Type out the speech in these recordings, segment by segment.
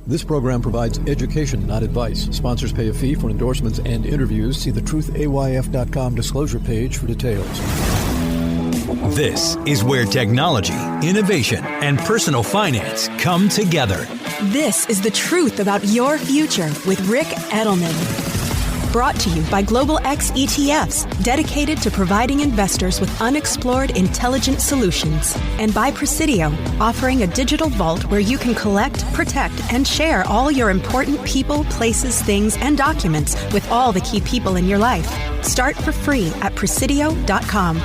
This program provides education, not advice. Sponsors pay a fee for endorsements and interviews. See the truthayf.com disclosure page for details. This is where technology, innovation, and personal finance come together. This is the truth about your future with Rick Edelman. Brought to you by Global X ETFs, dedicated to providing investors with unexplored intelligent solutions. And by Presidio, offering a digital vault where you can collect, protect, and share all your important people, places, things, and documents with all the key people in your life. Start for free at Presidio.com.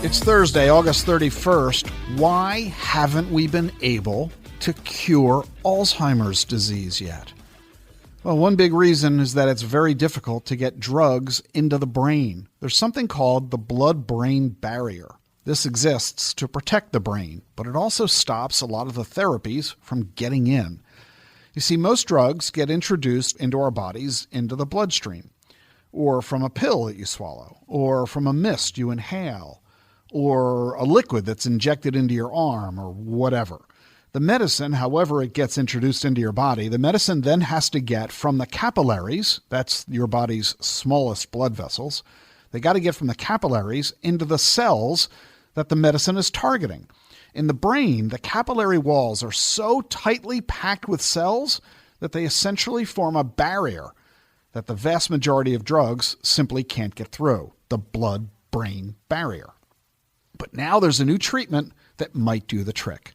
It's Thursday, August 31st. Why haven't we been able to cure Alzheimer's disease yet? Well, one big reason is that it's very difficult to get drugs into the brain. There's something called the blood-brain barrier. This exists to protect the brain, but it also stops a lot of the therapies from getting in. You see, most drugs get introduced into our bodies into the bloodstream, or from a pill that you swallow, or from a mist you inhale, or a liquid that's injected into your arm, or whatever. The medicine, however it gets introduced into your body, the medicine then has to get from the capillaries, that's your body's smallest blood vessels, they got to get from the capillaries into the cells that the medicine is targeting. In the brain, the capillary walls are so tightly packed with cells that they essentially form a barrier that the vast majority of drugs simply can't get through, the blood-brain barrier. But now there's a new treatment that might do the trick.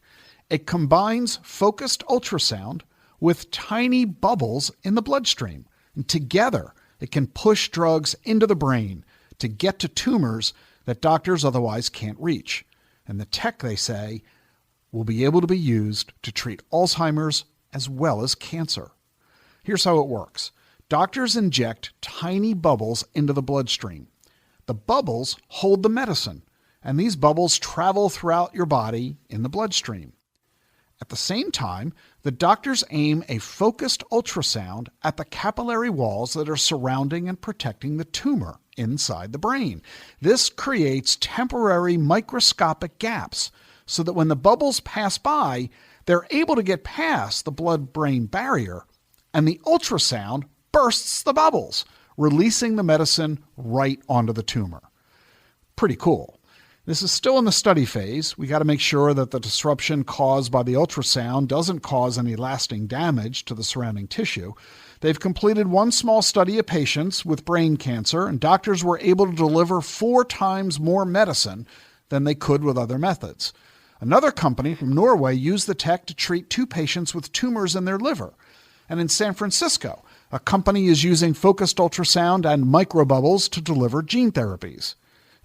It combines focused ultrasound with tiny bubbles in the bloodstream. And together, it can push drugs into the brain to get to tumors that doctors otherwise can't reach. And the tech, they say, will be able to be used to treat Alzheimer's as well as cancer. Here's how it works. Doctors inject tiny bubbles into the bloodstream. The bubbles hold the medicine, and these bubbles travel throughout your body in the bloodstream. At the same time, the doctors aim a focused ultrasound at the capillary walls that are surrounding and protecting the tumor inside the brain. This creates temporary microscopic gaps so that when the bubbles pass by, they're able to get past the blood-brain barrier, and the ultrasound bursts the bubbles, releasing the medicine right onto the tumor. Pretty cool. This is still in the study phase. We got to make sure that the disruption caused by the ultrasound doesn't cause any lasting damage to the surrounding tissue. They've completed one small study of patients with brain cancer, and doctors were able to deliver 4 times more medicine than they could with other methods. Another company from Norway used the tech to treat 2 patients with tumors in their liver. And in San Francisco, a company is using focused ultrasound and microbubbles to deliver gene therapies.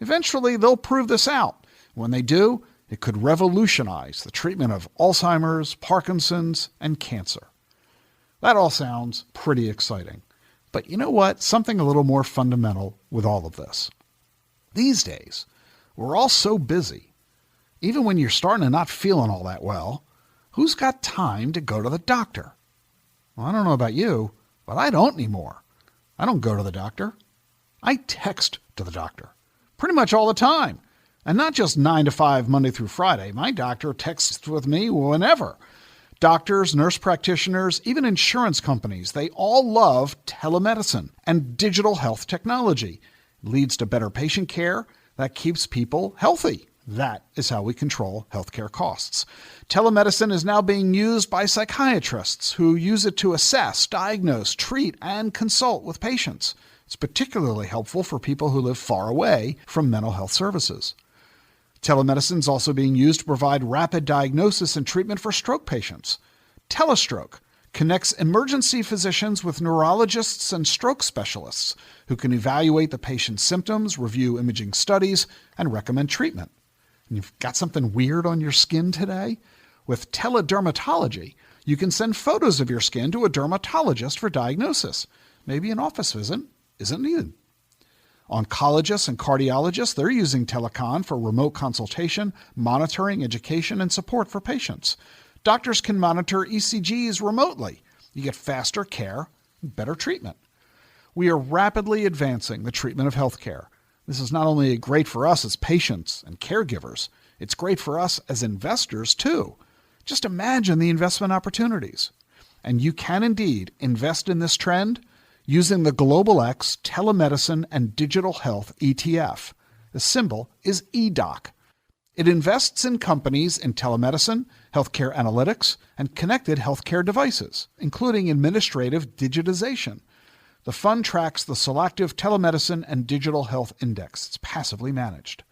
Eventually, they'll prove this out. When they do, it could revolutionize the treatment of Alzheimer's, Parkinson's, and cancer. That all sounds pretty exciting. But you know what? Something a little more fundamental with all of this. These days, we're all so busy. Even when you're starting to not feeling all that well, who's got time to go to the doctor? Well, I don't know about you, but I don't anymore. I don't go to the doctor. I text to the doctor. Pretty much all the time. And not just 9 to 5, Monday through Friday. My doctor texts with me whenever. Doctors, nurse practitioners, even insurance companies, they all love telemedicine and digital health technology. It leads to better patient care that keeps people healthy. That is how we control healthcare costs. Telemedicine is now being used by psychiatrists who use it to assess, diagnose, treat, and consult with patients. It's particularly helpful for people who live far away from mental health services. Telemedicine is also being used to provide rapid diagnosis and treatment for stroke patients. Telestroke connects emergency physicians with neurologists and stroke specialists who can evaluate the patient's symptoms, review imaging studies, and recommend treatment. And you've got something weird on your skin today? With teledermatology, you can send photos of your skin to a dermatologist for diagnosis. Maybe an office visit isn't needed. Oncologists and cardiologists, they're using telecon for remote consultation, monitoring, education, and support for patients. Doctors can monitor ECGs remotely. You get faster care and better treatment. We are rapidly advancing the treatment of healthcare. This is not only great for us as patients and caregivers, it's great for us as investors too. Just imagine the investment opportunities. And you can indeed invest in this trend using the Global X Telemedicine and Digital Health ETF. The symbol is EDOC. It invests in companies in telemedicine, healthcare analytics, and connected healthcare devices, including administrative digitization. The fund tracks the Selective Telemedicine and Digital Health Index. It's passively managed.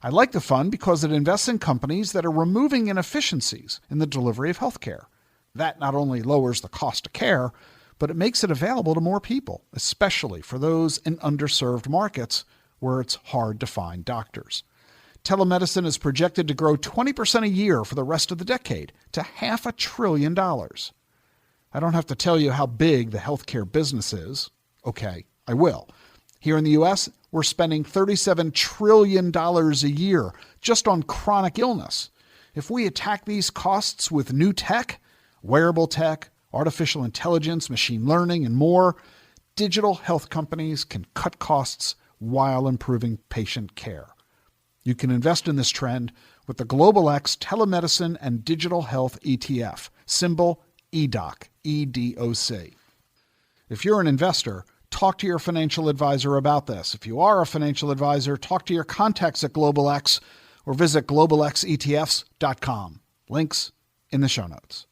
I like the fund because it invests in companies that are removing inefficiencies in the delivery of healthcare. That not only lowers the cost of care, but it makes it available to more people, especially for those in underserved markets where it's hard to find doctors. Telemedicine is projected to grow 20% a year for the rest of the decade to $500 billion. I don't have to tell you how big the healthcare business is. Okay, I will. Here in the U.S., we're spending $37 trillion a year just on chronic illness. If we attack these costs with new tech, wearable tech, artificial intelligence, machine learning, and more, digital health companies can cut costs while improving patient care. You can invest in this trend with the Global X Telemedicine and Digital Health ETF, symbol EDOC, E-D-O-C. If you're an investor, talk to your financial advisor about this. If you are a financial advisor, talk to your contacts at Global X or visit globalxetfs.com. Links in the show notes.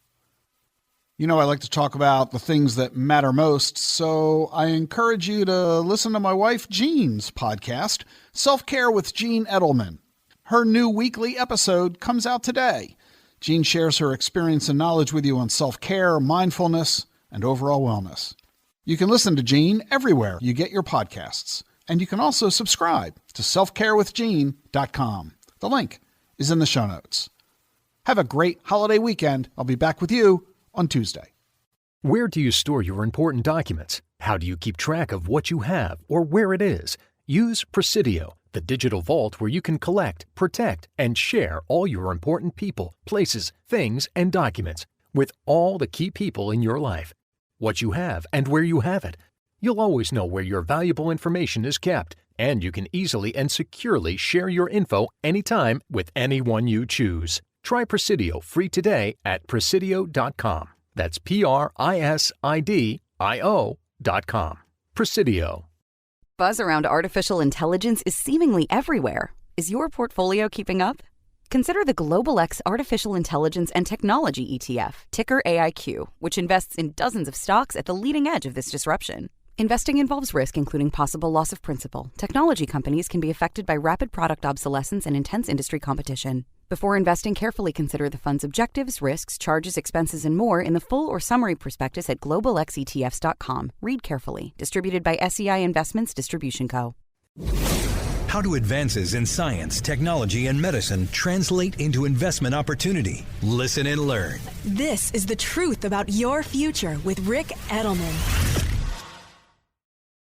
You know, I like to talk about the things that matter most, so I encourage you to listen to my wife Jean's podcast, Self-Care with Jean Edelman. Her new weekly episode comes out today. Jean shares her experience and knowledge with you on self-care, mindfulness, and overall wellness. You can listen to Jean everywhere you get your podcasts, and you can also subscribe to selfcarewithjean.com. The link is in the show notes. Have a great holiday weekend. I'll be back with you on Tuesday. Where do you store your important documents? How do you keep track of what you have or where it is? Use Presidio, the digital vault where you can collect, protect, and share all your important people, places, things, and documents with all the key people in your life. What you have and where you have it. You'll always know where your valuable information is kept, and you can easily and securely share your info anytime with anyone you choose. Try Presidio free today at Presidio.com. That's Presidio.com. Presidio. Buzz around artificial intelligence is seemingly everywhere. Is your portfolio keeping up? Consider the Global X Artificial Intelligence and Technology ETF, ticker AIQ, which invests in dozens of stocks at the leading edge of this disruption. Investing involves risk, including possible loss of principal. Technology companies can be affected by rapid product obsolescence and intense industry competition. Before investing, carefully consider the fund's objectives, risks, charges, expenses, and more in the full or summary prospectus at globalxetfs.com. Read carefully. Distributed by SEI Investments Distribution Co. How do advances in science, technology, and medicine translate into investment opportunity? Listen and learn. This is The Truth About Your Future with Rick Edelman.